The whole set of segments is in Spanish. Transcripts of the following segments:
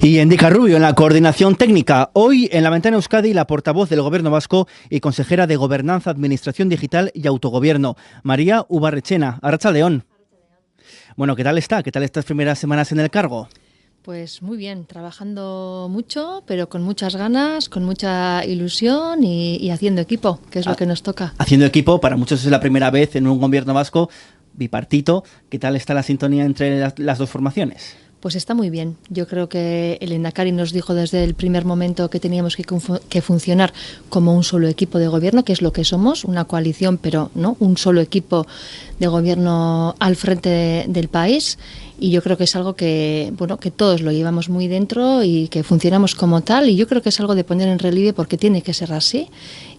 Y Endika Rubio en la coordinación técnica. Hoy en La Ventana Euskadi, la portavoz del Gobierno vasco y consejera de Gobernanza, Administración Digital y Autogobierno, María Ubarrechena. Arratsaldeon. Bueno, ¿qué tal está? ¿Qué tal estas primeras semanas en el cargo? Pues muy bien, trabajando mucho, pero con muchas ganas, con mucha ilusión y haciendo equipo, que es lo que nos toca. Haciendo equipo, para muchos es la primera vez en un gobierno vasco bipartito. ¿Qué tal está la sintonía entre las dos formaciones? Pues está muy bien. Yo creo que el Endacari nos dijo desde el primer momento que teníamos que funcionar como un solo equipo de gobierno, que es lo que somos, una coalición, pero no un solo equipo de gobierno al frente del país. Y yo creo que es algo que, bueno, que todos lo llevamos muy dentro y que funcionamos como tal. Y yo creo que es algo de poner en relieve porque tiene que ser así.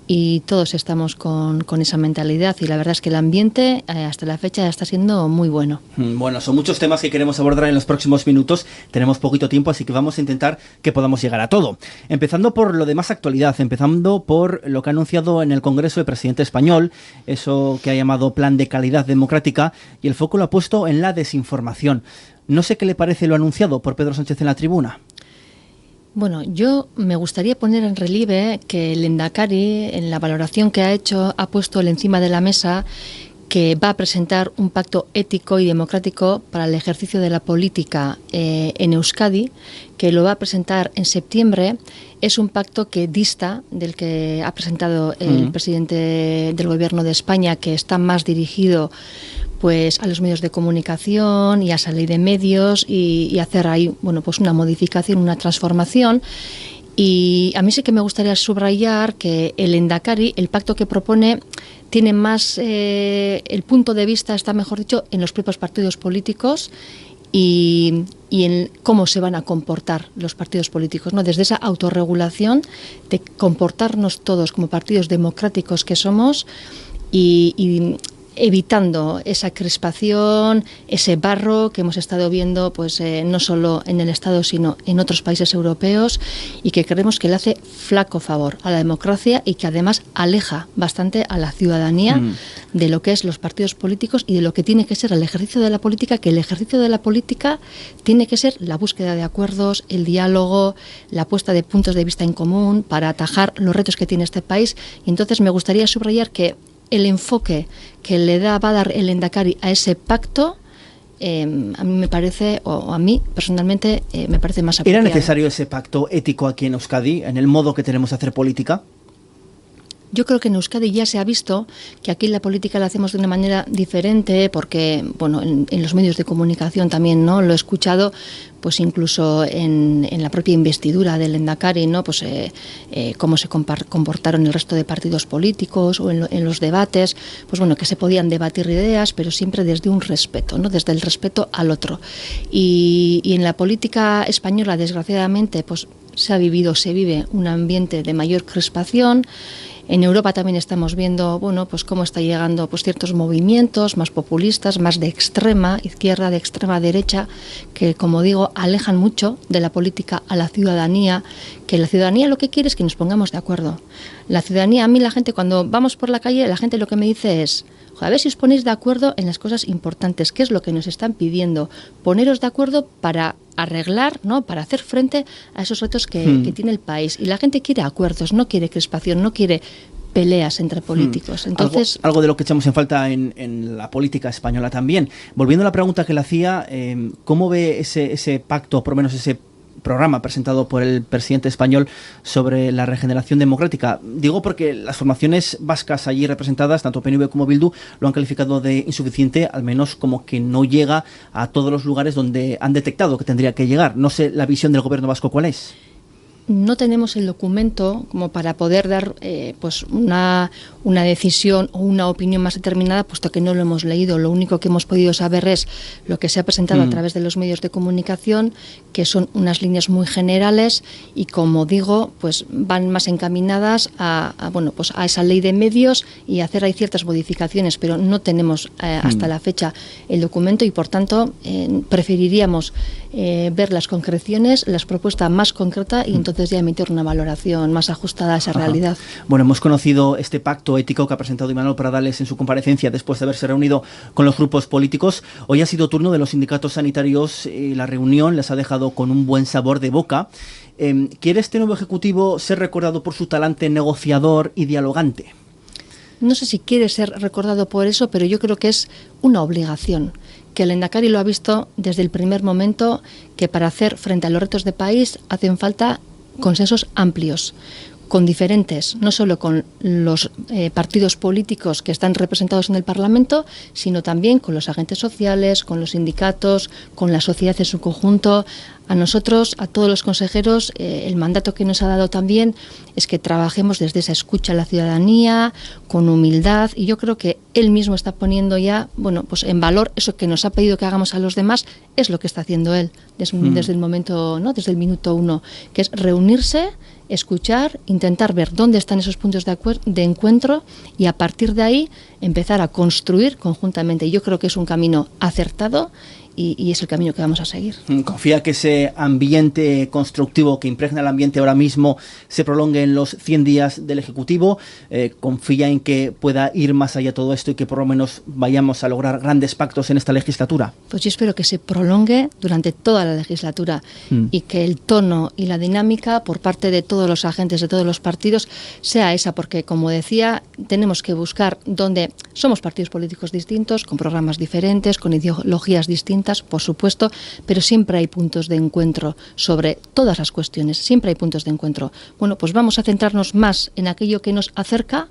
Y todos estamos con esa mentalidad y la verdad es que el ambiente hasta la fecha está siendo muy bueno. Bueno, son muchos temas que queremos abordar en los próximos minutos. Tenemos poquito tiempo, así que vamos a intentar que podamos llegar a todo. Empezando por lo de más actualidad, empezando por lo que ha anunciado en el Congreso el presidente español, eso que ha llamado Plan de Calidad Democrática, y el foco lo ha puesto en la desinformación. No sé qué le parece lo anunciado por Pedro Sánchez en la tribuna. Bueno, yo me gustaría poner en relieve que el Endacari, en la valoración que ha hecho, ha puesto encima de la mesa que va a presentar un pacto ético y democrático para el ejercicio de la política en Euskadi, que lo va a presentar en septiembre. Es un pacto que dista del que ha presentado el presidente del Gobierno de España, que está más dirigido pues a los medios de comunicación y a esa ley de medios y hacer ahí, bueno, pues una modificación, una transformación. Y a mí sí que me gustaría subrayar que el Endacari, el pacto que propone, tiene más, el punto de vista está, mejor dicho, en los propios partidos políticos y en cómo se van a comportar los partidos políticos, ¿no? Desde esa autorregulación de comportarnos todos como partidos democráticos que somos y evitando esa crispación, ese barro que hemos estado viendo pues no solo en el Estado sino en otros países europeos y que creemos que le hace flaco favor a la democracia y que además aleja bastante a la ciudadanía de lo que es los partidos políticos y de lo que tiene que ser el ejercicio de la política, que el ejercicio de la política tiene que ser la búsqueda de acuerdos, el diálogo, la puesta de puntos de vista en común para atajar los retos que tiene este país. Y entonces me gustaría subrayar que el enfoque que va a dar el Endacari a ese pacto, a mí me parece, o a mí personalmente, me parece más apropiado. ¿Era necesario ese pacto ético aquí en Euskadi, en el modo que tenemos de hacer política? Yo creo que en Euskadi ya se ha visto que aquí la política la hacemos de una manera diferente porque, bueno, en los medios de comunicación también, ¿no? Lo he escuchado, pues incluso en la propia investidura del Endacari, ¿no? Pues cómo se comportaron el resto de partidos políticos o en los debates, pues bueno, que se podían debatir ideas, pero siempre desde un respeto, ¿no? Desde el respeto al otro. Y en la política española, desgraciadamente, pues se vive un ambiente de mayor crispación. En Europa también estamos viendo, bueno, pues cómo está llegando pues ciertos movimientos más populistas, más de extrema izquierda, de extrema derecha, que, como digo, alejan mucho de la política a la ciudadanía, que la ciudadanía lo que quiere es que nos pongamos de acuerdo. La ciudadanía, a mí la gente, cuando vamos por la calle, la gente lo que me dice es: a ver si os ponéis de acuerdo en las cosas importantes, qué es lo que nos están pidiendo, poneros de acuerdo para arreglar, ¿no? Para hacer frente a esos retos que tiene el país. Y la gente quiere acuerdos, no quiere crispación, no quiere peleas entre políticos. Entonces, algo de lo que echamos en falta en la política española también. Volviendo a la pregunta que le hacía, ¿cómo ve ese pacto, por lo menos ese programa presentado por el presidente español sobre la regeneración democrática? Digo porque las formaciones vascas allí representadas, tanto PNV como Bildu, lo han calificado de insuficiente, al menos como que no llega a todos los lugares donde han detectado que tendría que llegar. No sé la visión del gobierno vasco cuál es. No tenemos el documento como para poder dar pues una decisión o una opinión más determinada, puesto que no lo hemos leído. Lo único que hemos podido saber es lo que se ha presentado a través de los medios de comunicación, que son unas líneas muy generales y, como digo, pues van más encaminadas a esa ley de medios y hacer ahí ciertas modificaciones, pero no tenemos hasta la fecha el documento y, por tanto, preferiríamos ver las concreciones, las propuestas más concretas y entonces entonces ya emitir una valoración más ajustada a esa realidad. Bueno, hemos conocido este pacto ético que ha presentado Imanol Pradales en su comparecencia después de haberse reunido con los grupos políticos. Hoy ha sido turno de los sindicatos sanitarios y la reunión les ha dejado con un buen sabor de boca. ¿Quiere este nuevo ejecutivo ser recordado por su talante negociador y dialogante? No sé si quiere ser recordado por eso, pero yo creo que es una obligación, que el Lehendakari lo ha visto desde el primer momento, que para hacer frente a los retos de país hacen falta consensos amplios, con diferentes, no solo con los partidos políticos que están representados en el Parlamento, sino también con los agentes sociales, con los sindicatos, con la sociedad en su conjunto. A nosotros, a todos los consejeros, el mandato que nos ha dado también es que trabajemos desde esa escucha a la ciudadanía, con humildad, y yo creo que él mismo está poniendo ya, pues en valor eso que nos ha pedido que hagamos a los demás, es lo que está haciendo él desde el momento, ¿no? Desde el minuto uno, que es reunirse, escuchar, intentar ver dónde están esos puntos de encuentro y a partir de ahí empezar a construir conjuntamente. Y yo creo que es un camino acertado y es el camino que vamos a seguir. ¿Confía que ese ambiente constructivo que impregna el ambiente ahora mismo se prolongue en los 100 días del Ejecutivo? ¿Confía en que pueda ir más allá de todo esto y que por lo menos vayamos a lograr grandes pactos en esta legislatura? Pues yo espero que se prolongue durante toda la legislatura y que el tono y la dinámica por parte de todos los agentes, de todos los partidos, sea esa, porque como decía, tenemos que buscar donde somos partidos políticos distintos, con programas diferentes, con ideologías distintas, por supuesto, pero siempre hay puntos de encuentro sobre todas las cuestiones, siempre hay puntos de encuentro. Bueno, pues vamos a centrarnos más en aquello que nos acerca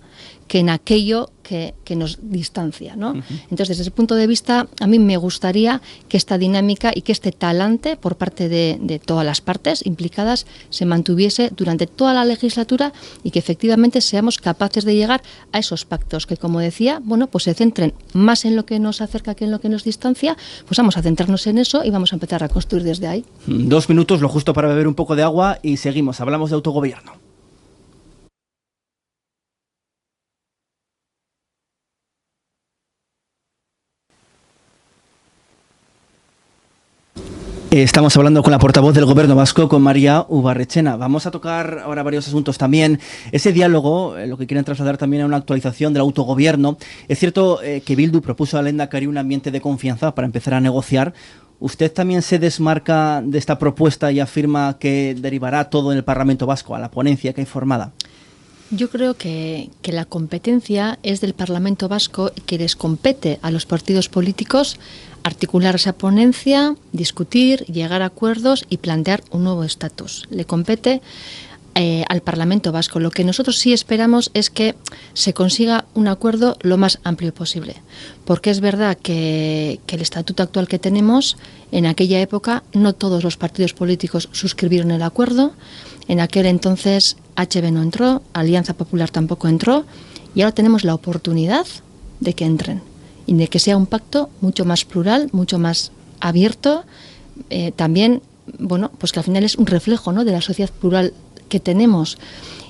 que en aquello que nos distancia, ¿no? Entonces, desde ese punto de vista, a mí me gustaría que esta dinámica y que este talante por parte de todas las partes implicadas se mantuviese durante toda la legislatura y que efectivamente seamos capaces de llegar a esos pactos que, como decía, pues se centren más en lo que nos acerca que en lo que nos distancia. Pues vamos a centrarnos en eso y vamos a empezar a construir desde ahí. 2 minutos, lo justo para beber un poco de agua y seguimos. Hablamos de autogobierno. Estamos hablando con la portavoz del Gobierno vasco, con María Ubarretxena. Vamos a tocar ahora varios asuntos también. Ese diálogo, lo que quieren trasladar también a una actualización del autogobierno. Es cierto que Bildu propuso al Lehendakari un ambiente de confianza para empezar a negociar. ¿Usted también se desmarca de esta propuesta y afirma que derivará todo en el Parlamento vasco, a la ponencia que hay formada? Yo creo que la competencia es del Parlamento vasco y que les compete a los partidos políticos articular esa ponencia, discutir, llegar a acuerdos y plantear un nuevo estatus. Le compete al Parlamento vasco. Lo que nosotros sí esperamos es que se consiga un acuerdo lo más amplio posible, porque es verdad que el estatuto actual que tenemos, en aquella época no todos los partidos políticos suscribieron el acuerdo. En aquel entonces HB no entró, Alianza Popular tampoco entró, y ahora tenemos la oportunidad de que entren y de que sea un pacto mucho más plural, mucho más abierto, también, pues que al final es un reflejo, ¿no?, de la sociedad plural que tenemos.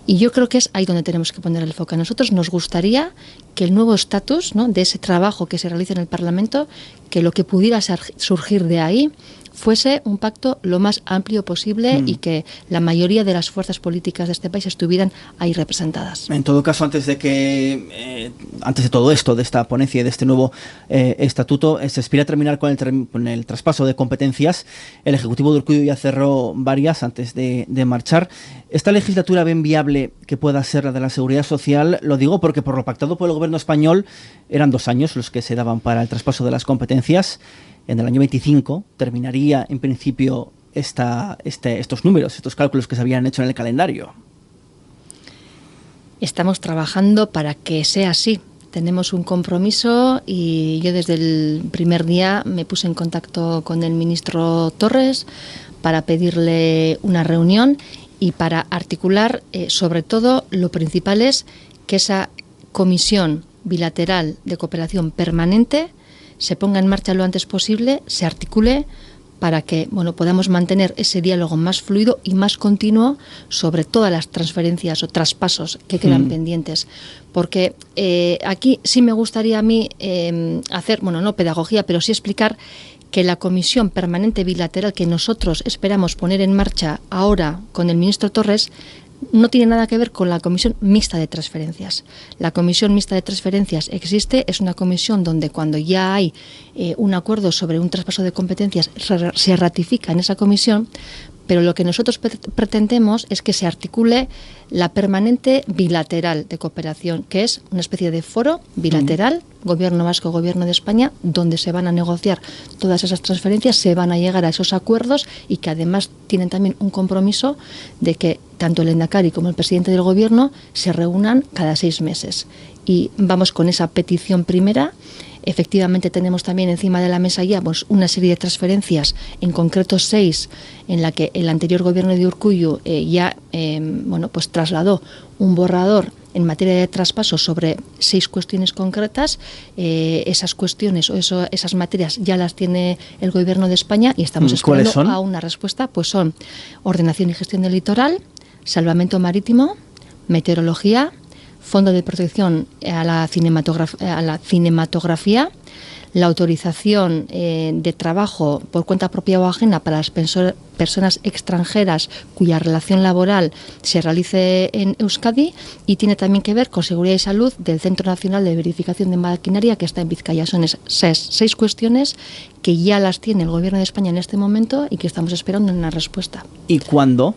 Y yo creo que es ahí donde tenemos que poner el foco. A nosotros nos gustaría que el nuevo estatus, ¿no?, de ese trabajo que se realiza en el Parlamento, que lo que pudiera surgir de ahí fuese un pacto lo más amplio posible y que la mayoría de las fuerzas políticas de este país estuvieran ahí representadas. En todo caso, antes de todo esto, de esta ponencia y de este nuevo estatuto, se aspira a terminar con el traspaso de competencias. El Ejecutivo de Urkullu ya cerró varias antes de marchar. ¿Esta legislatura ven viable que pueda ser la de la Seguridad Social? Lo digo porque por lo pactado por el Gobierno español eran 2 años los que se daban para el traspaso de las competencias. En el año 25 terminaría en principio estos números, estos cálculos que se habían hecho en el calendario. Estamos trabajando para que sea así. Tenemos un compromiso y yo desde el primer día me puse en contacto con el ministro Torres para pedirle una reunión y para articular, sobre todo, lo principal es que esa comisión bilateral de cooperación permanente se ponga en marcha lo antes posible, se articule para que podamos mantener ese diálogo más fluido y más continuo sobre todas las transferencias o traspasos que quedan pendientes. Porque aquí sí me gustaría a mí hacer, no pedagogía, pero sí explicar que la comisión permanente bilateral que nosotros esperamos poner en marcha ahora con el ministro Torres no tiene nada que ver con la comisión mixta de transferencias. La comisión mixta de transferencias existe, es una comisión donde cuando ya hay un acuerdo sobre un traspaso de competencias se ratifica en esa comisión, pero lo que nosotros pretendemos es que se articule la permanente bilateral de cooperación, que es una especie de foro bilateral, Gobierno vasco, Gobierno de España, donde se van a negociar todas esas transferencias, se van a llegar a esos acuerdos y que además tienen también un compromiso de que tanto el Lehendakari como el presidente del Gobierno se reúnan cada 6 meses. Y vamos con esa petición primera. Efectivamente tenemos también encima de la mesa ya pues, una serie de transferencias, en concreto 6, en la que el anterior gobierno de Urkullu pues trasladó un borrador en materia de traspasos sobre 6 cuestiones concretas. Esas cuestiones o esas materias ya las tiene el Gobierno de España y estamos esperando a una respuesta. Pues son ordenación y gestión del litoral, salvamento marítimo, meteorología, Fondo de Protección a la cinematografía, la autorización de trabajo por cuenta propia o ajena para las personas extranjeras cuya relación laboral se realice en Euskadi, y tiene también que ver con seguridad y salud del Centro Nacional de Verificación de Maquinaria que está en Vizcaya. Son 6 cuestiones que ya las tiene el Gobierno de España en este momento y que estamos esperando una respuesta. ¿Y cuándo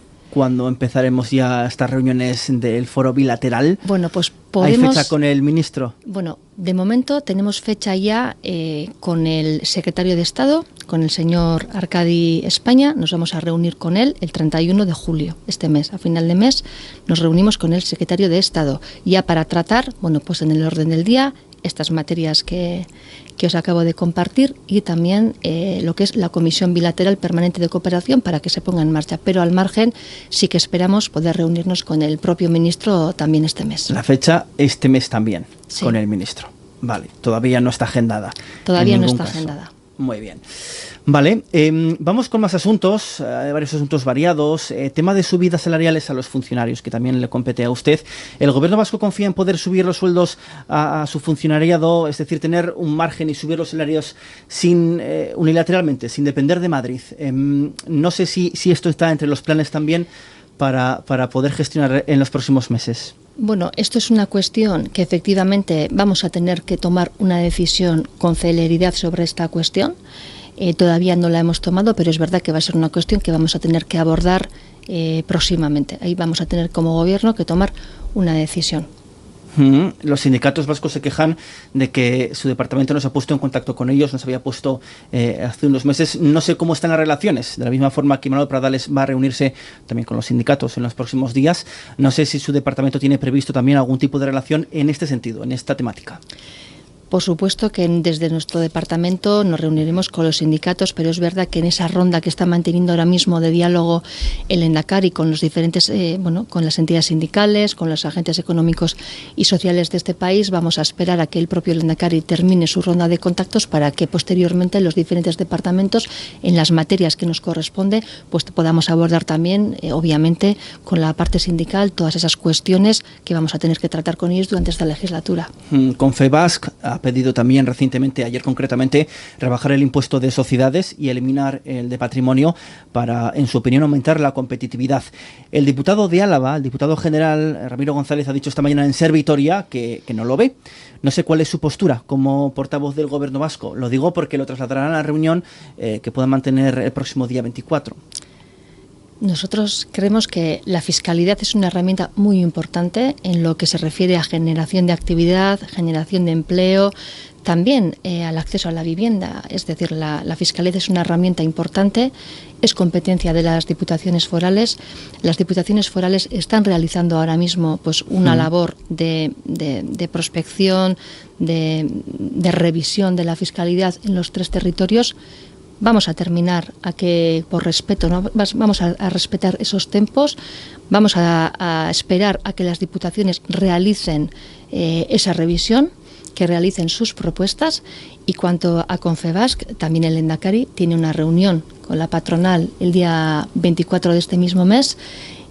empezaremos ya estas reuniones del foro bilateral? Bueno, pues ¿Hay fecha con el ministro? Bueno, de momento tenemos fecha ya con el secretario de Estado, con el señor Arcadi España. Nos vamos a reunir con él el 31 de julio, este mes. A final de mes nos reunimos con el secretario de Estado ya para tratar, pues en el orden del día, estas materias que os acabo de compartir y también lo que es la Comisión Bilateral Permanente de Cooperación para que se ponga en marcha. Pero al margen sí que esperamos poder reunirnos con el propio ministro también este mes. La fecha este mes también, sí, con el ministro. Vale, todavía no está agendada. Todavía no está agendada. Muy bien. Vale, vamos con más asuntos, varios asuntos variados. Tema de subidas salariales a los funcionarios, que también le compete a usted. ¿El Gobierno vasco confía en poder subir los sueldos a su funcionariado, es decir, tener un margen y subir los salarios unilateralmente, sin depender de Madrid? No sé si esto está entre los planes también para poder gestionar en los próximos meses. Bueno, esto es una cuestión que efectivamente vamos a tener que tomar una decisión con celeridad sobre esta cuestión. Todavía no la hemos tomado, pero es verdad que va a ser una cuestión que vamos a tener que abordar próximamente. Ahí vamos a tener como Gobierno que tomar una decisión. Los sindicatos vascos se quejan de que su departamento no se ha puesto en contacto con ellos, no se había puesto hace unos meses. No sé cómo están las relaciones. De la misma forma que Manuel Pradales va a reunirse también con los sindicatos en los próximos días, no sé si su departamento tiene previsto también algún tipo de relación en este sentido, en esta temática. Por supuesto que desde nuestro departamento nos reuniremos con los sindicatos, pero es verdad que en esa ronda que está manteniendo ahora mismo de diálogo el Lehendakari con los diferentes, con las entidades sindicales, con los agentes económicos y sociales de este país, vamos a esperar a que el propio Lehendakari termine su ronda de contactos para que posteriormente los diferentes departamentos, en las materias que nos corresponde, pues podamos abordar también, obviamente, con la parte sindical, todas esas cuestiones que vamos a tener que tratar con ellos durante esta legislatura. Confebask ha pedido también recientemente, ayer concretamente, rebajar el impuesto de sociedades y eliminar el de patrimonio para, en su opinión, aumentar la competitividad. El diputado de Álava, el diputado general Ramiro González, ha dicho esta mañana en Ser Vitoria que no lo ve. No sé cuál es su postura como portavoz del Gobierno vasco. Lo digo porque lo trasladarán a la reunión que puedan mantener el próximo día 24. Nosotros creemos que la fiscalidad es una herramienta muy importante en lo que se refiere a generación de actividad, generación de empleo, también al acceso a la vivienda. Es decir, la fiscalidad es una herramienta importante, es competencia de las diputaciones forales. Las diputaciones forales están realizando ahora mismo pues una labor de prospección, de revisión de la fiscalidad en los 3 territorios. Vamos a terminar por respeto, ¿no? Vamos a respetar esos tiempos, vamos a esperar a que las diputaciones realicen esa revisión, que realicen sus propuestas, y cuanto a Confebask, también el Lehendakari tiene una reunión con la patronal el día 24 de este mismo mes,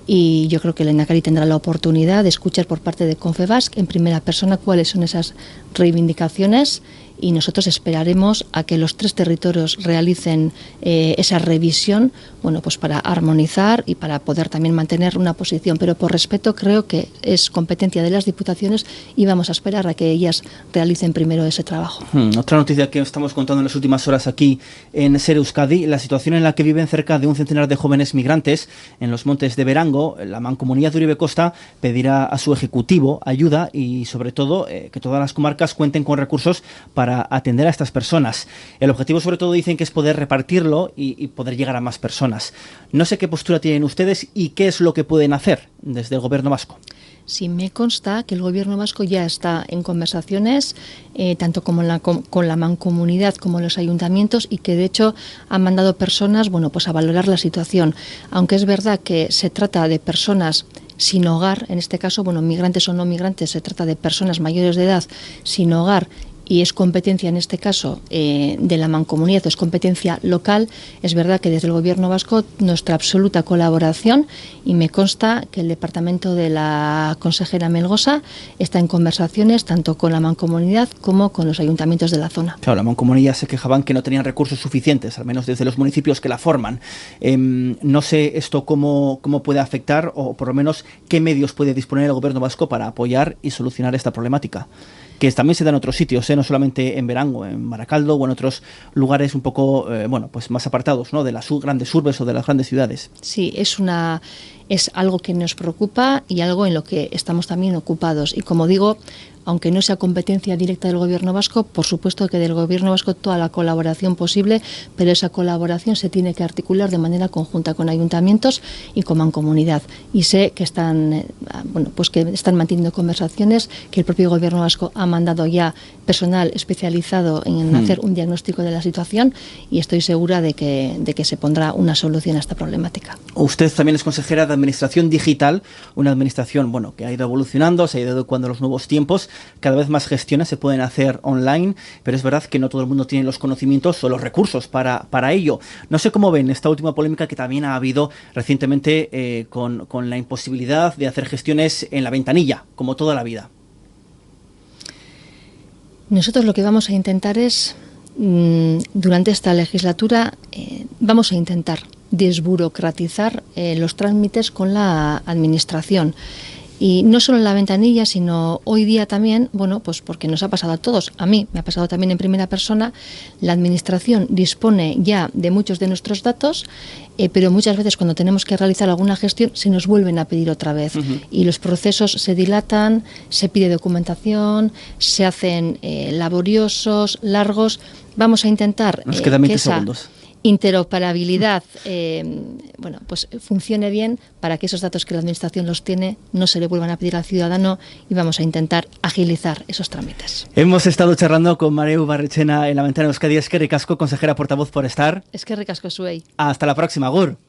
y yo creo que el Lehendakari tendrá la oportunidad de escuchar por parte de Confebask en primera persona cuáles son esas reivindicaciones y nosotros esperaremos a que los 3 territorios realicen esa revisión, bueno, pues para armonizar y para poder también mantener una posición, pero por respeto creo que es competencia de las diputaciones y vamos a esperar a que ellas realicen primero ese trabajo. Otra noticia que estamos contando en las últimas horas aquí en Ser Euskadi, la situación en la que viven cerca de un centenar de jóvenes migrantes en los montes de Berango. La Mancomunidad de Uribe Costa pedirá a su ejecutivo ayuda y sobre todo que todas las comarcas cuenten con recursos para atender a estas personas. El objetivo sobre todo dicen que es poder repartirlo y poder llegar a más personas. No sé qué postura tienen ustedes y qué es lo que pueden hacer desde el gobierno vasco. Sí, me consta que el gobierno vasco ya está en conversaciones, tanto como con la mancomunidad como los ayuntamientos, y que de hecho han mandado personas, bueno, pues a valorar la situación. Aunque es verdad que se trata de personas sin hogar, en este caso, bueno, migrantes o no migrantes, se trata de personas mayores de edad sin hogar, y es competencia en este caso de la mancomunidad, es competencia local. Es verdad que desde el gobierno vasco nuestra absoluta colaboración, y me consta que el departamento de la consejera Melgosa está en conversaciones tanto con la mancomunidad como con los ayuntamientos de la zona. Claro, la mancomunidad se quejaban que no tenían recursos suficientes, al menos desde los municipios que la forman. No sé esto cómo puede afectar, o por lo menos qué medios puede disponer el gobierno vasco para apoyar y solucionar esta problemática, que también se da en otros sitios, no solamente en Berango, en Baracaldo o en otros lugares un poco bueno, pues más apartados, ¿no?, de las grandes urbes o de las grandes ciudades. Sí, es algo que nos preocupa y algo en lo que estamos también ocupados. Y como digo, aunque no sea competencia directa del gobierno vasco, por supuesto que del gobierno vasco toda la colaboración posible, pero esa colaboración se tiene que articular de manera conjunta con ayuntamientos y con mancomunidad. Y sé que están manteniendo conversaciones, que el propio gobierno vasco ha mandado ya personal especializado en hacer un diagnóstico de la situación, y estoy segura de que se pondrá una solución a esta problemática. Usted también es consejera de Administración Digital, una administración, bueno, que ha ido evolucionando, se ha ido adecuando a los nuevos tiempos. Cada vez más gestiones se pueden hacer online, pero es verdad que no todo el mundo tiene los conocimientos o los recursos para ello. No sé cómo ven esta última polémica que también ha habido recientemente con la imposibilidad de hacer gestiones en la ventanilla, como toda la vida. Nosotros lo que vamos a intentar es, durante esta legislatura, vamos a intentar desburocratizar los trámites con la administración. Y no solo en la ventanilla, sino hoy día también, bueno, pues porque nos ha pasado a todos, a mí me ha pasado también en primera persona, la administración dispone ya de muchos de nuestros datos, pero muchas veces cuando tenemos que realizar alguna gestión se nos vuelven a pedir otra vez. Y los procesos se dilatan, se pide documentación, se hacen laboriosos, largos. Vamos a intentar nos quedan 20 que esa segundos. Interoperabilidad pues funcione bien, para que esos datos que la administración los tiene no se le vuelvan a pedir al ciudadano, y vamos a intentar agilizar esos trámites. Hemos estado charlando con Mareu Barrechena en La Ventana de Euskadi. Eskerrik asko, consejera portavoz, por estar. Eskerrik asko zuei. Hasta la próxima, agur.